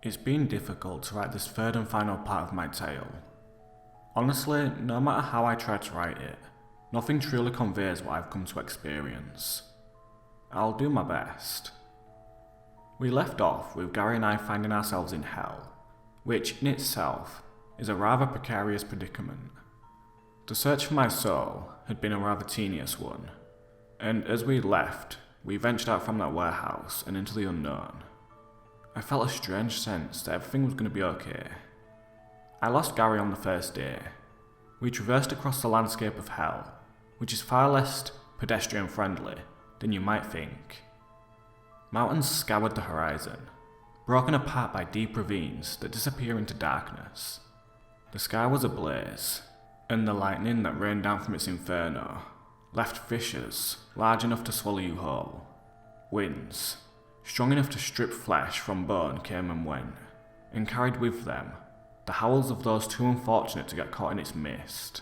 It's been difficult to write this third and final part of my tale. Honestly, no matter how I try to write it, nothing truly conveys what I've come to experience. I'll do my best. We left off with Gary and I finding ourselves in hell, which in itself is a rather precarious predicament. The search for my soul had been a rather tedious one, and as we left, we ventured out from that warehouse and into the unknown. I felt a strange sense that everything was going to be okay. I lost Gary on the first day. We traversed across the landscape of hell, which is far less pedestrian friendly than you might think. Mountains scoured the horizon, broken apart by deep ravines that disappear into darkness. The sky was ablaze, and the lightning that rained down from its inferno left fissures large enough to swallow you whole. Winds strong enough to strip flesh from bone came and went, and carried with them the howls of those too unfortunate to get caught in its mist.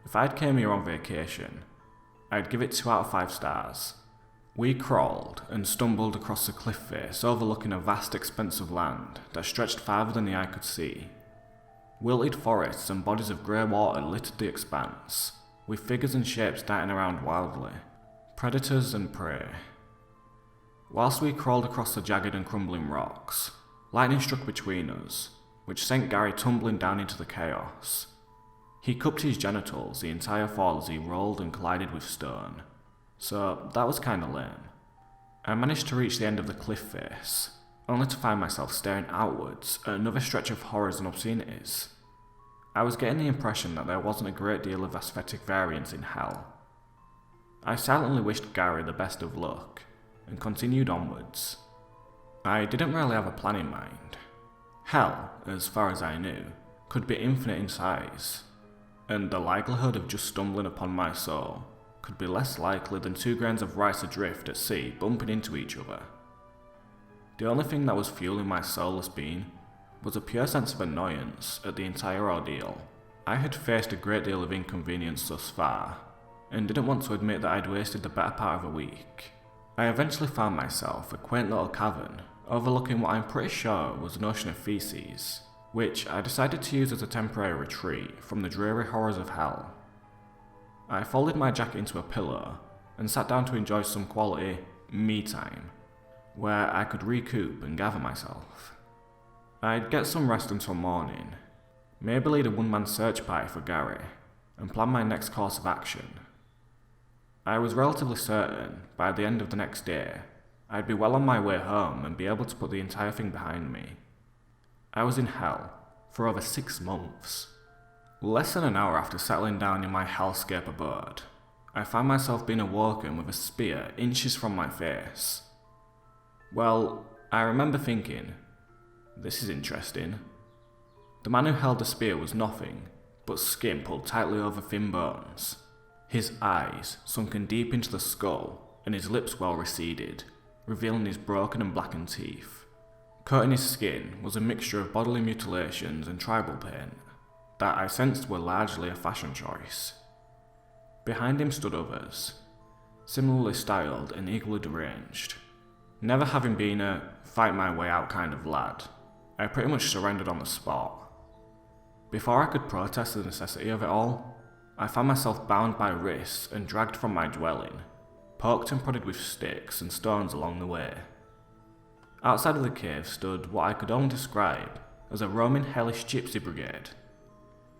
If I'd came here on vacation, I'd give it 2 out of 5 stars. We crawled and stumbled across a cliff face overlooking a vast expanse of land that stretched farther than the eye could see. Wilted forests and bodies of grey water littered the expanse, with figures and shapes darting around wildly, predators and prey. Whilst we crawled across the jagged and crumbling rocks, lightning struck between us, which sent Gary tumbling down into the chaos. He cupped his genitals the entire fall as he rolled and collided with stone, so that was kinda lame. I managed to reach the end of the cliff face, only to find myself staring outwards at another stretch of horrors and obscenities. I was getting the impression that there wasn't a great deal of aesthetic variance in hell. I silently wished Gary the best of luck, and continued onwards. I didn't really have a plan in mind. Hell, as far as I knew, could be infinite in size, and the likelihood of just stumbling upon my soul could be less likely than 2 grains of rice adrift at sea bumping into each other. The only thing that was fueling my soulless being was a pure sense of annoyance at the entire ordeal. I had faced a great deal of inconvenience thus far, and didn't want to admit that I'd wasted the better part of a week. I eventually found myself a quaint little cavern overlooking what I'm pretty sure was an ocean of feces, which I decided to use as a temporary retreat from the dreary horrors of hell. I folded my jacket into a pillow and sat down to enjoy some quality me time, where I could recoup and gather myself. I'd get some rest until morning, maybe lead a one-man search party for Gary, and plan my next course of action. I was relatively certain, by the end of the next day, I'd be well on my way home and be able to put the entire thing behind me. I was in hell for over 6 months. Less than an hour after settling down in my hellscape abode, I found myself being awoken with a spear inches from my face. Well, I remember thinking, this is interesting. The man who held the spear was nothing but skin pulled tightly over thin bones. His eyes sunken deep into the skull, and his lips well receded, revealing his broken and blackened teeth. Coating his skin was a mixture of bodily mutilations and tribal paint that I sensed were largely a fashion choice. Behind him stood others, similarly styled and equally deranged. Never having been a fight my way out kind of lad, I pretty much surrendered on the spot. Before I could protest the necessity of it all, I found myself bound by wrists and dragged from my dwelling, poked and prodded with sticks and stones along the way. Outside of the cave stood what I could only describe as a Roman hellish gypsy brigade.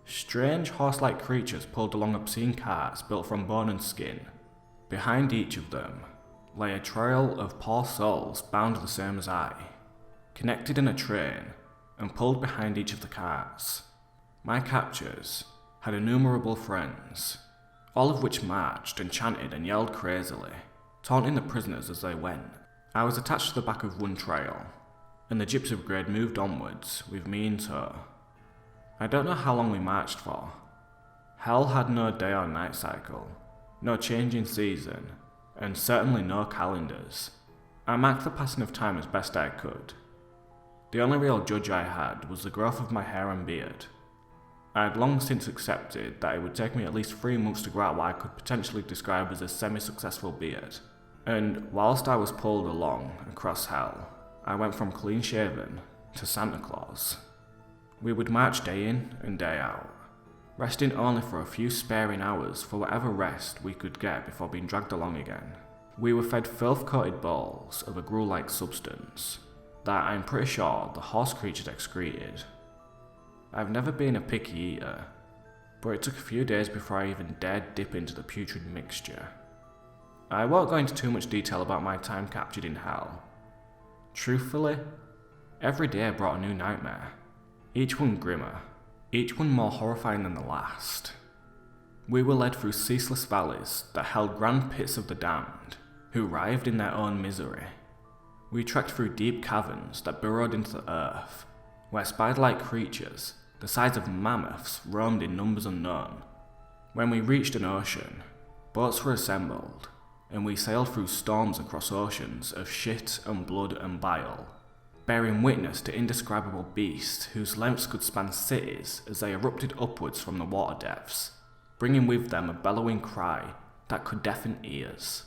Strange horse-like creatures pulled along obscene carts built from bone and skin. Behind each of them lay a trail of poor souls bound the same as I, connected in a train and pulled behind each of the carts. My captors had innumerable friends, all of which marched and chanted and yelled crazily, taunting the prisoners as they went. I was attached to the back of one trail, and the gypsy brigade moved onwards with me in tow. I don't know how long we marched for. Hell had no day or night cycle, no change in season, and certainly no calendars. I marked the passing of time as best I could. The only real judge I had was the growth of my hair and beard. I had long since accepted that it would take me at least 3 months to grow out what I could potentially describe as a semi-successful beard, and whilst I was pulled along across hell, I went from clean-shaven to Santa Claus. We would march day in and day out, resting only for a few sparing hours for whatever rest we could get before being dragged along again. We were fed filth-coated balls of a gruel-like substance that I'm pretty sure the horse creatures excreted. I've never been a picky eater, but it took a few days before I even dared dip into the putrid mixture. I won't go into too much detail about my time captured in hell. Truthfully, every day brought a new nightmare, each one grimmer, each one more horrifying than the last. We were led through ceaseless valleys that held grand pits of the damned, who writhed in their own misery. We trekked through deep caverns that burrowed into the earth, where spider-like creatures, the size of mammoths, roamed in numbers unknown. When we reached an ocean, boats were assembled, and we sailed through storms across oceans of shit and blood and bile, bearing witness to indescribable beasts whose lengths could span cities as they erupted upwards from the water depths, bringing with them a bellowing cry that could deafen ears.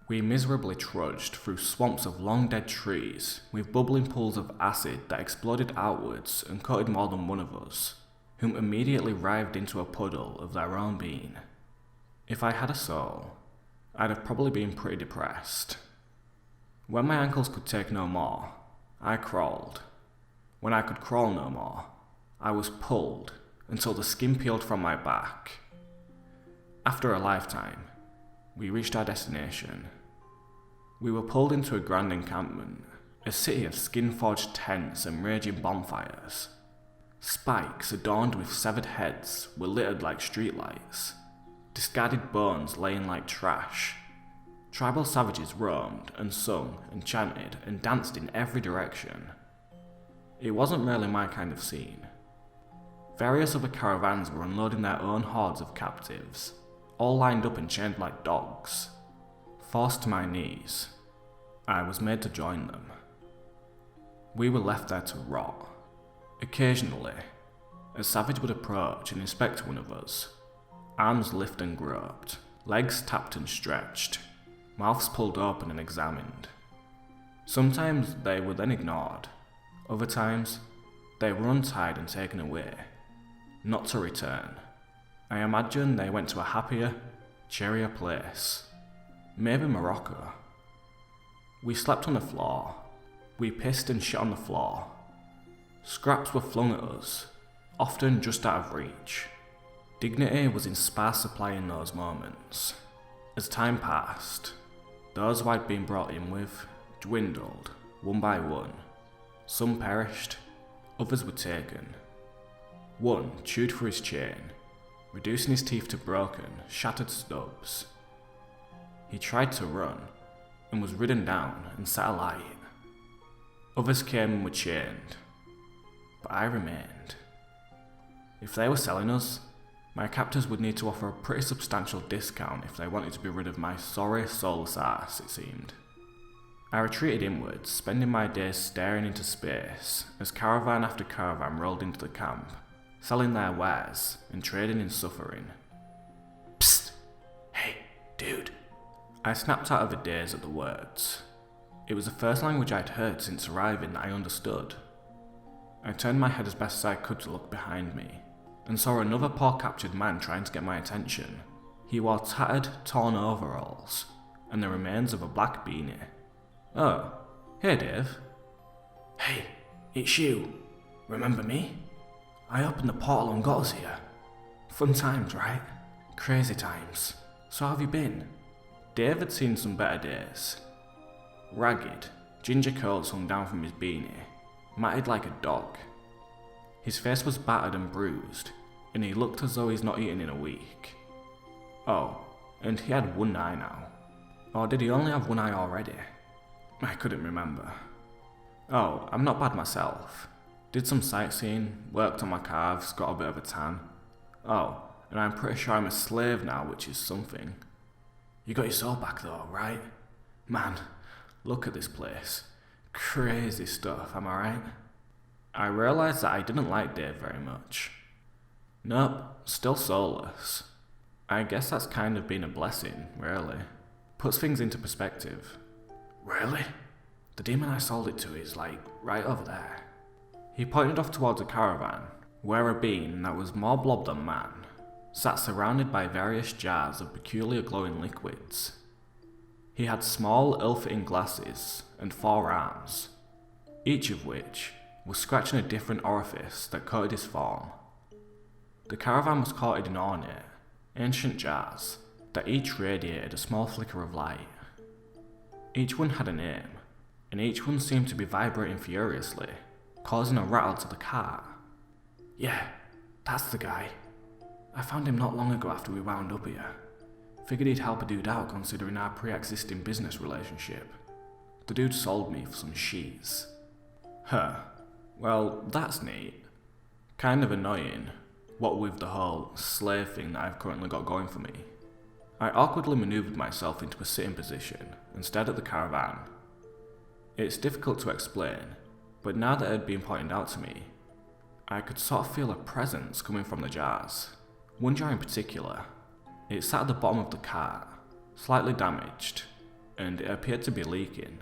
We miserably trudged through swamps of long-dead trees with bubbling pools of acid that exploded outwards and coated more than one of us, whom immediately writhed into a puddle of their own being. If I had a soul, I'd have probably been pretty depressed. When my ankles could take no more, I crawled. When I could crawl no more, I was pulled until the skin peeled from my back. After a lifetime, we reached our destination. We were pulled into a grand encampment, a city of skin-forged tents and raging bonfires. Spikes adorned with severed heads were littered like streetlights, discarded bones laying like trash. Tribal savages roamed and sung and chanted and danced in every direction. It wasn't really my kind of scene. Various other caravans were unloading their own hordes of captives, all lined up and chained like dogs. Forced to my knees, I was made to join them. We were left there to rot. Occasionally, a savage would approach and inspect one of us. Arms lift and groped, legs tapped and stretched, mouths pulled open and examined. Sometimes they were then ignored. Other times, they were untied and taken away, not to return. I imagine they went to a happier, cheerier place. Maybe Morocco. We slept on the floor. We pissed and shit on the floor. Scraps were flung at us, often just out of reach. Dignity was in sparse supply in those moments. As time passed, those who I'd been brought in with dwindled, one by one. Some perished, others were taken. One chewed through his chain, reducing his teeth to broken, shattered stubs. He tried to run, and was ridden down and set alight. Others came and were chained, but I remained. If they were selling us, my captors would need to offer a pretty substantial discount if they wanted to be rid of my sorry, soulless ass, it seemed. I retreated inwards, spending my days staring into space as caravan after caravan rolled into the camp, selling their wares and trading in suffering. Psst! Hey, dude! I snapped out of a daze at the words. It was the first language I'd heard since arriving that I understood. I turned my head as best as I could to look behind me, and saw another poor captured man trying to get my attention. He wore tattered, torn overalls, and the remains of a black beanie. Oh, hey Dave. Hey, it's you. Remember me? I opened the portal and got us here. Fun times, right? Crazy times. So how have you been? Dave had seen some better days. Ragged, ginger curls hung down from his beanie, matted like a dog. His face was battered and bruised, and he looked as though he's not eaten in a week. Oh, and he had one eye now. Or did he only have one eye already? I couldn't remember. Oh, I'm not bad myself. Did some sightseeing, worked on my calves, got a bit of a tan. Oh, and I'm pretty sure I'm a slave now, which is something. You got your soul back though, right? Man, look at this place. Crazy stuff, am I right? I realised that I didn't like Dave very much. Nope, still soulless. I guess that's kind of been a blessing, really. Puts things into perspective. Really? The demon I sold it to is, like, right over there. He pointed off towards a caravan, where a being that was more blob than man sat surrounded by various jars of peculiar glowing liquids. He had small, ill-fitting glasses and 4 arms, each of which was scratching a different orifice that coated his form. The caravan was coated in ornate, ancient jars that each radiated a small flicker of light. Each one had a name, and each one seemed to be vibrating furiously, causing a rattle to the cart. Yeah, that's the guy. I found him not long ago after we wound up here. Figured he'd help a dude out considering our pre-existing business relationship. The dude sold me for some sheets. Huh, well, that's neat. Kind of annoying, what with the whole slave thing that I've currently got going for me. I awkwardly manoeuvred myself into a sitting position and stared at the caravan. It's difficult to explain, but now that it had been pointed out to me, I could sort of feel a presence coming from the jars. One jar in particular. It sat at the bottom of the cart, slightly damaged, and it appeared to be leaking,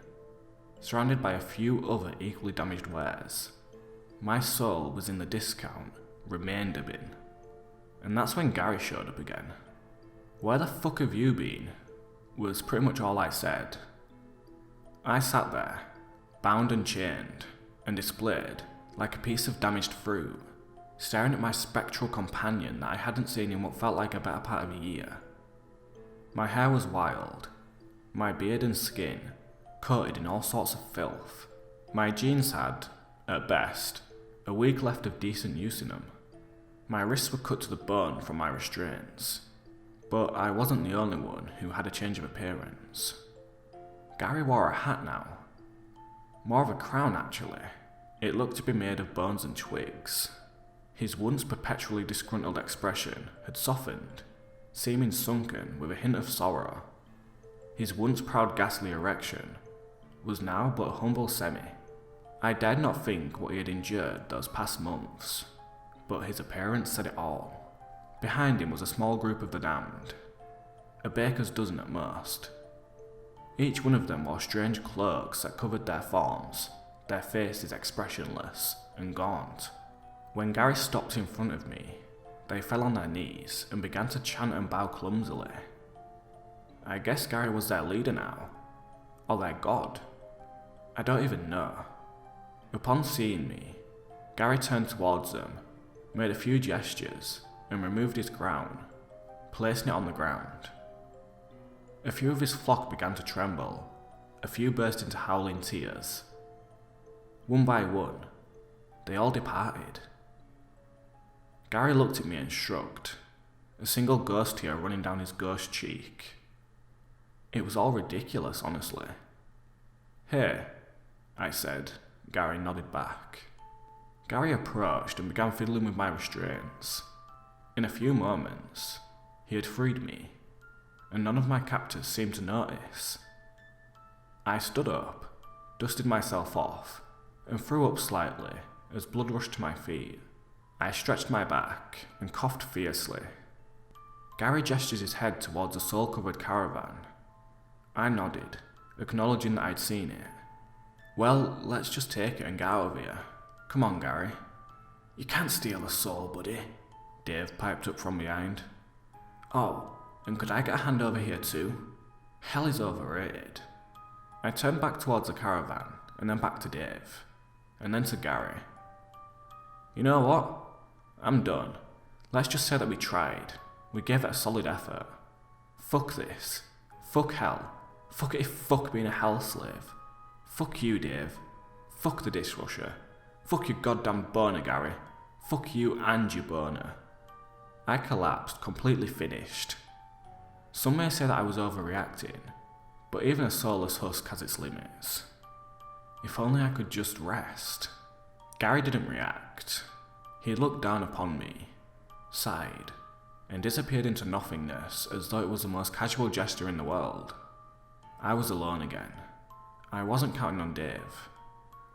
surrounded by a few other equally damaged wares. My soul was in the discount remainder bin. And that's when Gary showed up again. "Where the fuck have you been?" was pretty much all I said. I sat there, bound and chained, and displayed like a piece of damaged fruit, staring at my spectral companion that I hadn't seen in what felt like a better part of a year. My hair was wild, my beard and skin coated in all sorts of filth. My jeans had, at best, a week left of decent use in them. My wrists were cut to the bone from my restraints, but I wasn't the only one who had a change of appearance. Gary wore a hat now. More of a crown, actually. It looked to be made of bones and twigs. His once perpetually disgruntled expression had softened, seeming sunken with a hint of sorrow. His once proud ghastly erection was now but a humble semi. I dared not think what he had endured those past months, but his appearance said it all. Behind him was a small group of the damned, a baker's dozen at most. Each one of them wore strange cloaks that covered their forms, their faces expressionless and gaunt. When Gary stopped in front of me, they fell on their knees and began to chant and bow clumsily. I guess Gary was their leader now, or their god. I don't even know. Upon seeing me, Gary turned towards them, made a few gestures, and removed his crown, placing it on the ground. A few of his flock began to tremble, a few burst into howling tears. One by one, they all departed. Gary looked at me and shrugged, a single ghost tear running down his ghost cheek. It was all ridiculous, honestly. "Hey," I said. Gary nodded back. Gary approached and began fiddling with my restraints. In a few moments, he had freed me, and none of my captors seemed to notice. I stood up, dusted myself off, and threw up slightly as blood rushed to my feet. I stretched my back and coughed fiercely. Gary gestured his head towards the soul-covered caravan. I nodded, acknowledging that I'd seen it. "Well, let's just take it and get out of here. Come on, Gary." "You can't steal a soul, buddy," Dave piped up from behind. "Oh, and could I get a hand over here too?" Hell is overrated. I turned back towards the caravan, and then back to Dave, and then to Gary. "You know what? I'm done. Let's just say that we tried. We gave it a solid effort. Fuck this. Fuck hell. Fuck it if fuck being a hell slave. Fuck you, Dave. Fuck the dishwasher. Fuck your goddamn boner, Gary. Fuck you and your boner." I collapsed, completely finished. Some may say that I was overreacting, but even a soulless husk has its limits. If only I could just rest. Gary didn't react. He looked down upon me, sighed, and disappeared into nothingness as though it was the most casual gesture in the world. I was alone again. I wasn't counting on Dave.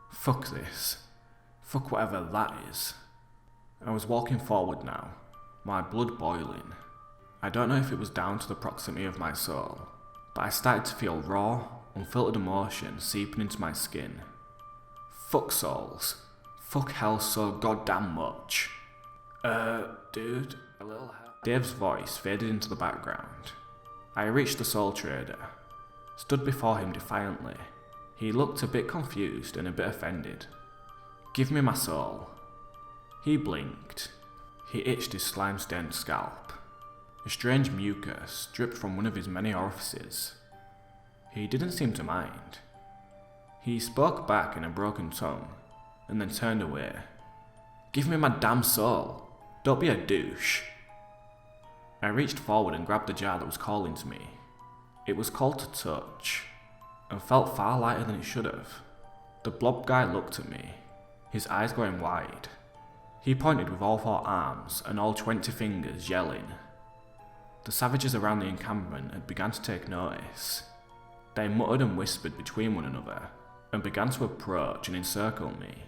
Fuck this. Fuck whatever that is. I was walking forward now, my blood boiling. I don't know if it was down to the proximity of my soul, but I started to feel raw, unfiltered emotion seeping into my skin. Fuck souls. Fuck hell so goddamn much. Dude, a little help. Dave's voice faded into the background. I reached the soul trader, stood before him defiantly. He looked a bit confused and a bit offended. Give me my soul. He blinked. He itched his slime-stained scalp. A strange mucus dripped from one of his many orifices. He didn't seem to mind. He spoke back in a broken tongue, and then turned away. Give me my damn soul. Don't be a douche. I reached forward and grabbed the jar that was calling to me. It was called to touch, and felt far lighter than it should have. The blob guy looked at me, his eyes going wide. He pointed with all 4 arms and all 20 fingers, yelling. The savages around the encampment had begun to take notice. They muttered and whispered between one another, and began to approach and encircle me.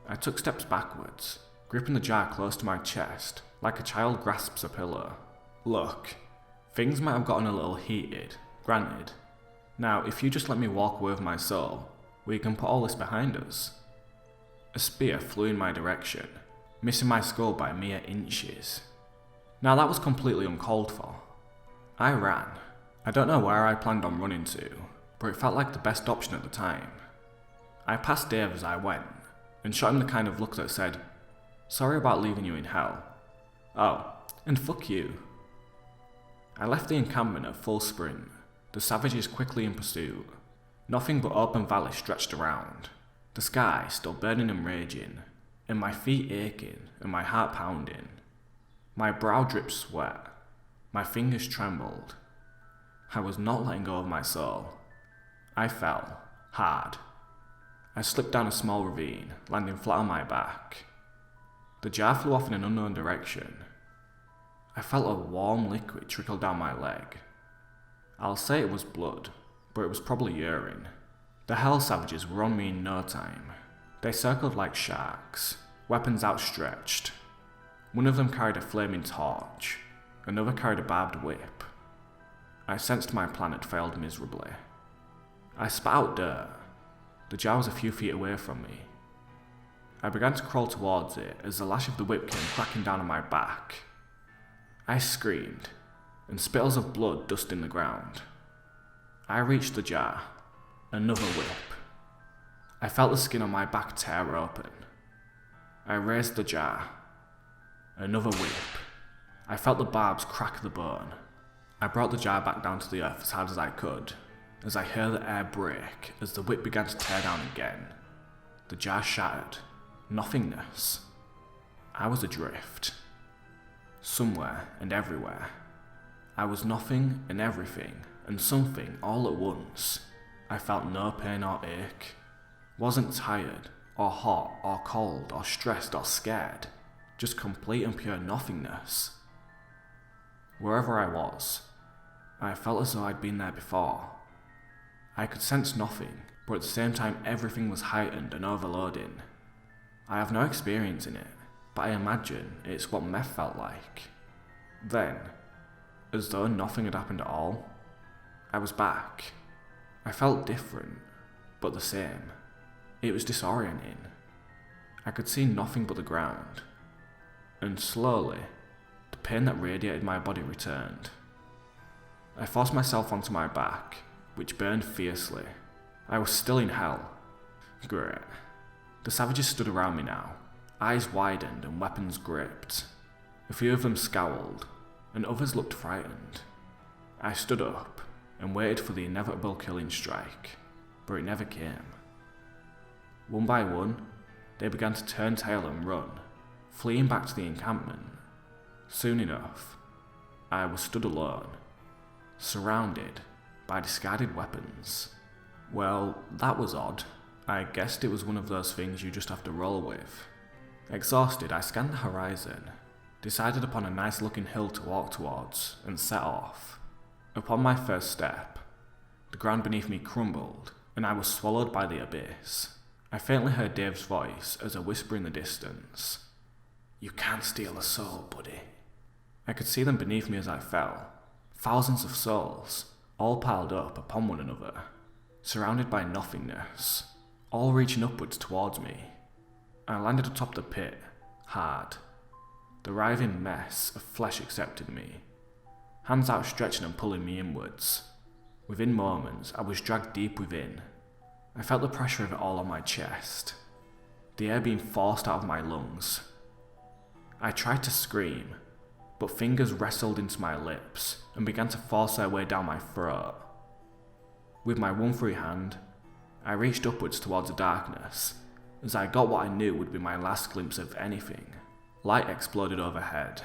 I took steps backwards, gripping the jar close to my chest, like a child grasps a pillow. Look, things might have gotten a little heated, granted. Now, if you just let me walk away with my soul, we can put all this behind us. A spear flew in my direction, missing my skull by mere inches. Now that was completely uncalled for. I ran. I don't know where I planned on running to, but it felt like the best option at the time. I passed Dave as I went, and shot him the kind of look that said, "Sorry about leaving you in hell. Oh, and fuck you." I left the encampment at full sprint, the savages quickly in pursuit. Nothing but open valley stretched around, the sky still burning and raging, and my feet aching and my heart pounding. My brow dripped sweat, my fingers trembled. I was not letting go of my soul. I fell, hard. I slipped down a small ravine, landing flat on my back. The jar flew off in an unknown direction. I felt a warm liquid trickle down my leg. I'll say it was blood, but it was probably urine. The hell savages were on me in no time. They circled like sharks, weapons outstretched. One of them carried a flaming torch, another carried a barbed whip. I sensed my plan had failed miserably. I spat out dirt. The jar was a few feet away from me. I began to crawl towards it as the lash of the whip came cracking down on my back. I screamed, and spittles of blood dusting the ground. I reached the jar. Another whip. I felt the skin on my back tear open. I raised the jar. Another whip. I felt the barbs crack the bone. I brought the jar back down to the earth as hard as I could, as I heard the air break as the whip began to tear down again. The jar shattered. Nothingness. I was adrift. Somewhere and everywhere. I was nothing and everything and something all at once. I felt no pain or ache. Wasn't tired, or hot, or cold, or stressed, or scared. Just complete and pure nothingness. Wherever I was, I felt as though I'd been there before. I could sense nothing, but at the same time everything was heightened and overloading. I have no experience in it, but I imagine it's what meth felt like. Then, as though nothing had happened at all, I was back. I felt different, but the same. It was disorienting. I could see nothing but the ground. And slowly, the pain that radiated my body returned. I forced myself onto my back, which burned fiercely. I was still in hell. Great. The savages stood around me now, eyes widened and weapons gripped. A few of them scowled, and others looked frightened. I stood up and waited for the inevitable killing strike, but it never came. One by one, they began to turn tail and run, fleeing back to the encampment. Soon enough, I was stood alone, surrounded by discarded weapons. Well, that was odd. I guessed it was one of those things you just have to roll with. Exhausted, I scanned the horizon, decided upon a nice looking hill to walk towards, and set off. Upon my first step, the ground beneath me crumbled, and I was swallowed by the abyss. I faintly heard Dave's voice as a whisper in the distance. "You can't steal a soul, buddy." I could see them beneath me as I fell. Thousands of souls, all piled up upon one another, surrounded by nothingness, all reaching upwards towards me. I landed atop the pit, hard. The writhing mess of flesh accepted me, hands outstretching and pulling me inwards. Within moments, I was dragged deep within. I felt the pressure of it all on my chest, the air being forced out of my lungs. I tried to scream, but fingers wrestled into my lips and began to force their way down my throat. With my one free hand, I reached upwards towards the darkness, as I got what I knew would be my last glimpse of anything. Light exploded overhead.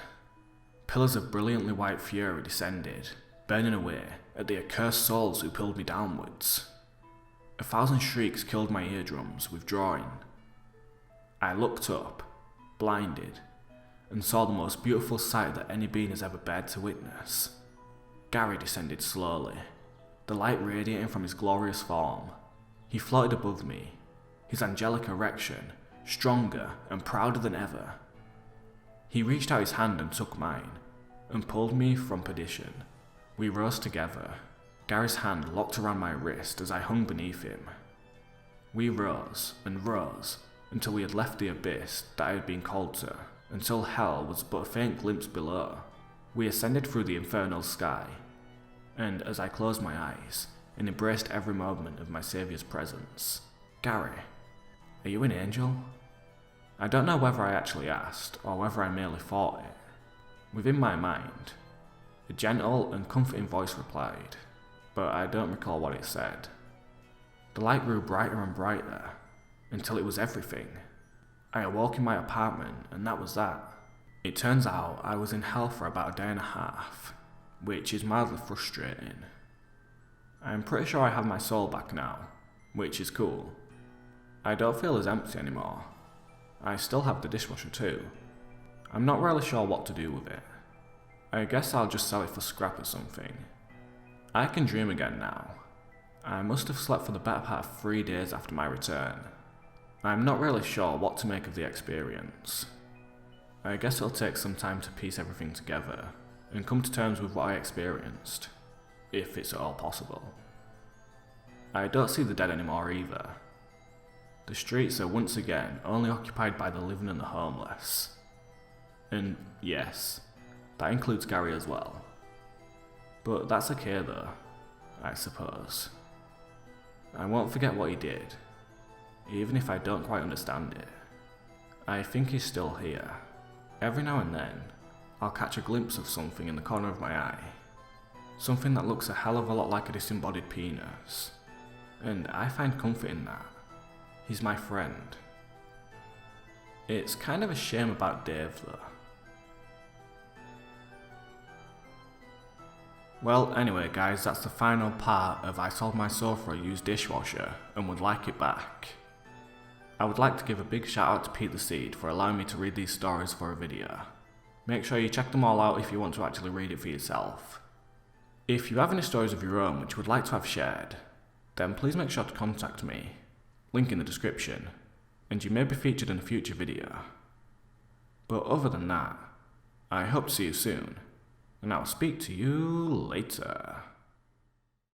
Pillars of brilliantly white fury descended, burning away at the accursed souls who pulled me downwards. 1,000 shrieks killed my eardrums, withdrawing. I looked up, blinded, and saw the most beautiful sight that any being has ever bared to witness. Gary descended slowly, the light radiating from his glorious form. He floated above me, his angelic erection stronger and prouder than ever. He reached out his hand and took mine, and pulled me from perdition. We rose together, Gary's hand locked around my wrist as I hung beneath him. We rose and rose until we had left the abyss that I had been called to, until hell was but a faint glimpse below. We ascended through the infernal sky, and as I closed my eyes and embraced every moment of my saviour's presence, "Gary, are you an angel?" I don't know whether I actually asked, or whether I merely thought it. Within my mind, a gentle and comforting voice replied, but I don't recall what it said. The light grew brighter and brighter, until it was everything. I awoke in my apartment, and that was that. It turns out I was in hell for about a day and a half, which is mildly frustrating. I'm pretty sure I have my soul back now, which is cool. I don't feel as empty anymore. I still have the dishwasher too. I'm not really sure what to do with it. I guess I'll just sell it for scrap or something. I can dream again now. I must have slept for the better part of 3 days after my return. I'm not really sure what to make of the experience. I guess it'll take some time to piece everything together and come to terms with what I experienced, if it's at all possible. I don't see the dead anymore either. The streets are once again only occupied by the living and the homeless. And yes, that includes Gary as well. But that's okay though, I suppose. I won't forget what he did, even if I don't quite understand it. I think he's still here. Every now and then, I'll catch a glimpse of something in the corner of my eye. Something that looks a hell of a lot like a disembodied penis. And I find comfort in that. He's my friend. It's kind of a shame about Dave though. Well, anyway guys, that's the final part of I sold my soul for a used dishwasher and would like it back. I would like to give a big shout out to PeteTheSeed for allowing me to read these stories for a video. Make sure you check them all out if you want to actually read it for yourself. If you have any stories of your own which you would like to have shared, then please make sure to contact me, link in the description, and you may be featured in a future video. But other than that, I hope to see you soon, and I'll speak to you later.